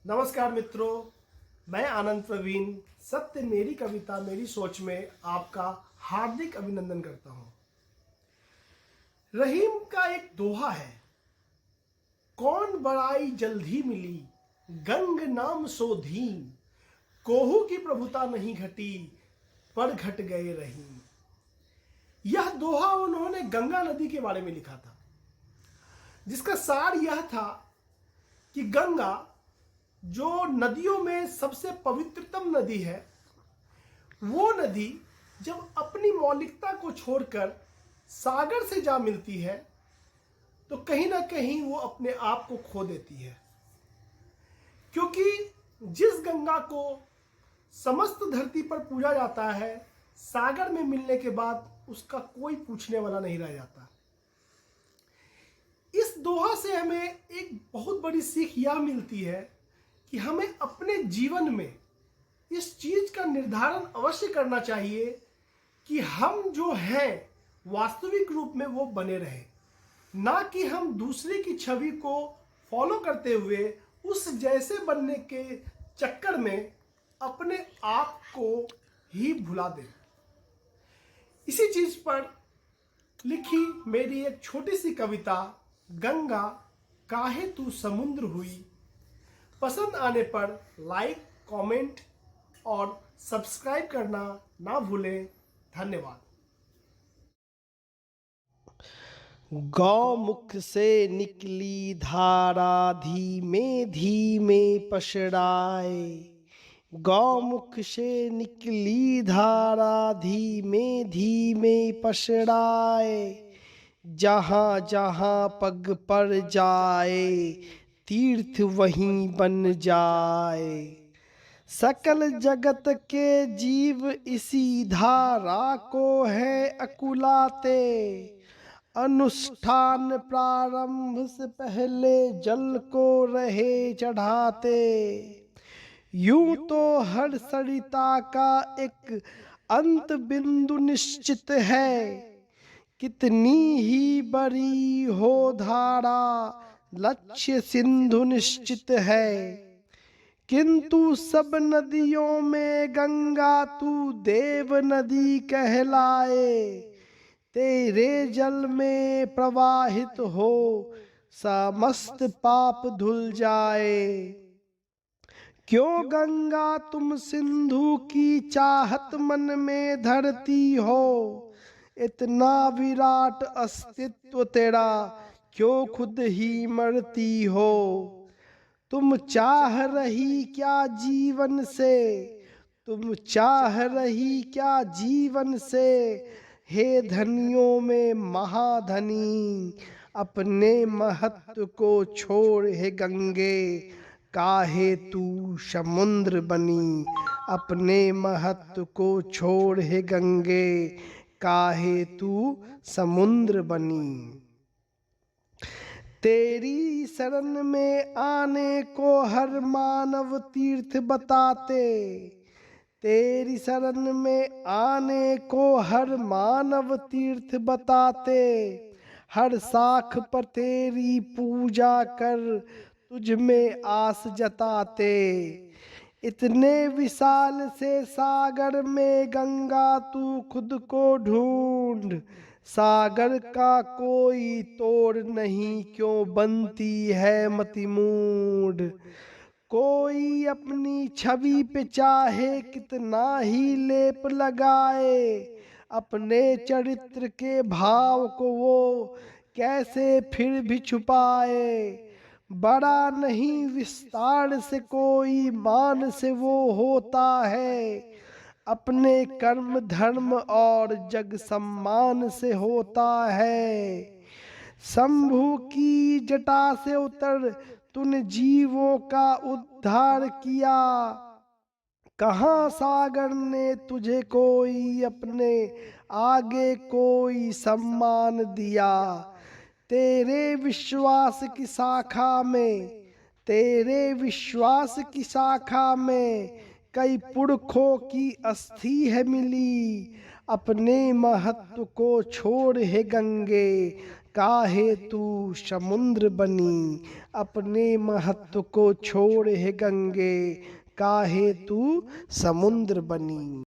नमस्कार मित्रों, मैं आनंद प्रवीण सत्य मेरी कविता मेरी सोच में आपका हार्दिक अभिनंदन करता हूं। रहीम का एक दोहा है, कौन बड़ाई जल्दी मिली गंग नाम सो धीम, कोहू की प्रभुता नहीं घटी पर घट गए रहीम। यह दोहा उन्होंने गंगा नदी के बारे में लिखा था, जिसका सार यह था कि गंगा जो नदियों में सबसे पवित्रतम नदी है, वो नदी जब अपनी मौलिकता को छोड़कर सागर से जा मिलती है तो कहीं ना कहीं वो अपने आप को खो देती है। क्योंकि जिस गंगा को समस्त धरती पर पूजा जाता है, सागर में मिलने के बाद उसका कोई पूछने वाला नहीं रह जाता। इस दोहा से हमें एक बहुत बड़ी सीख यह मिलती है कि हमें अपने जीवन में इस चीज का निर्धारण अवश्य करना चाहिए कि हम जो हैं वास्तविक रूप में वो बने रहें, ना कि हम दूसरे की छवि को फॉलो करते हुए उस जैसे बनने के चक्कर में अपने आप को ही भुला दें। इसी चीज पर लिखी मेरी एक छोटी सी कविता गंगा काहे तू समुद्र हुई, पसंद आने पर लाइक, कमेंट और सब्सक्राइब करना ना भूलें। धन्यवाद। गौमुख से निकली धारा धीमे धीमे पसराए, गौमुख से निकली धारा धीमे धीमे पसराए, जहाँ जहाँ पग पर जाए तीर्थ वहीं बन जाए। सकल जगत के जीव इसी धारा को है अकुलाते, अनुष्ठान प्रारंभ से पहले जल को रहे चढ़ाते। यूं तो हर सरिता का एक अंत बिंदु निश्चित है, कितनी ही बड़ी हो धारा लक्ष्य सिंधु निश्चित है। किंतु सब नदियों में गंगा तू देव नदी कहलाए, तेरे जल में प्रवाहित हो समस्त पाप धुल जाए। क्यों गंगा तुम सिंधु की चाहत मन में धरती हो, इतना विराट अस्तित्व तेरा क्यों खुद ही मरती हो। तुम चाह रही क्या जीवन से, तुम चाह रही क्या जीवन से, हे धनियों में महाधनी, अपने महत्व को छोड़ हे गंगे काहे तू समुद्र बनी। अपने महत्व को छोड़ हे गंगे काहे तू समुद्र बनी। तेरी शरण में आने को हर मानव तीर्थ बताते, तेरी शरण में आने को हर मानव तीर्थ बताते। हर शाख पर तेरी पूजा कर तुझ में आस जताते। इतने विशाल से सागर में गंगा तू खुद को ढूंढ, सागर का कोई तोड़ नहीं क्यों बनती है मतिमूढ़। कोई अपनी छवि पे चाहे कितना ही लेप लगाए, अपने चरित्र के भाव को वो कैसे फिर भी छुपाए। बड़ा नहीं विस्तार से कोई मान से वो होता है, अपने कर्म धर्म और जग सम्मान से होता है। शंभु की जटा से उतर तूने जीवों का उद्धार किया, कहाँ सागर ने तुझे कोई अपने आगे कोई सम्मान दिया। तेरे विश्वास की शाखा में, तेरे विश्वास की शाखा में कई पुरखों की अस्थि है मिली। अपने महत्व को छोड़ हे गंगे काहे तू समुद्र बनी। अपने महत्व को छोड़ हे गंगे, काहे तू समुद्र बनी।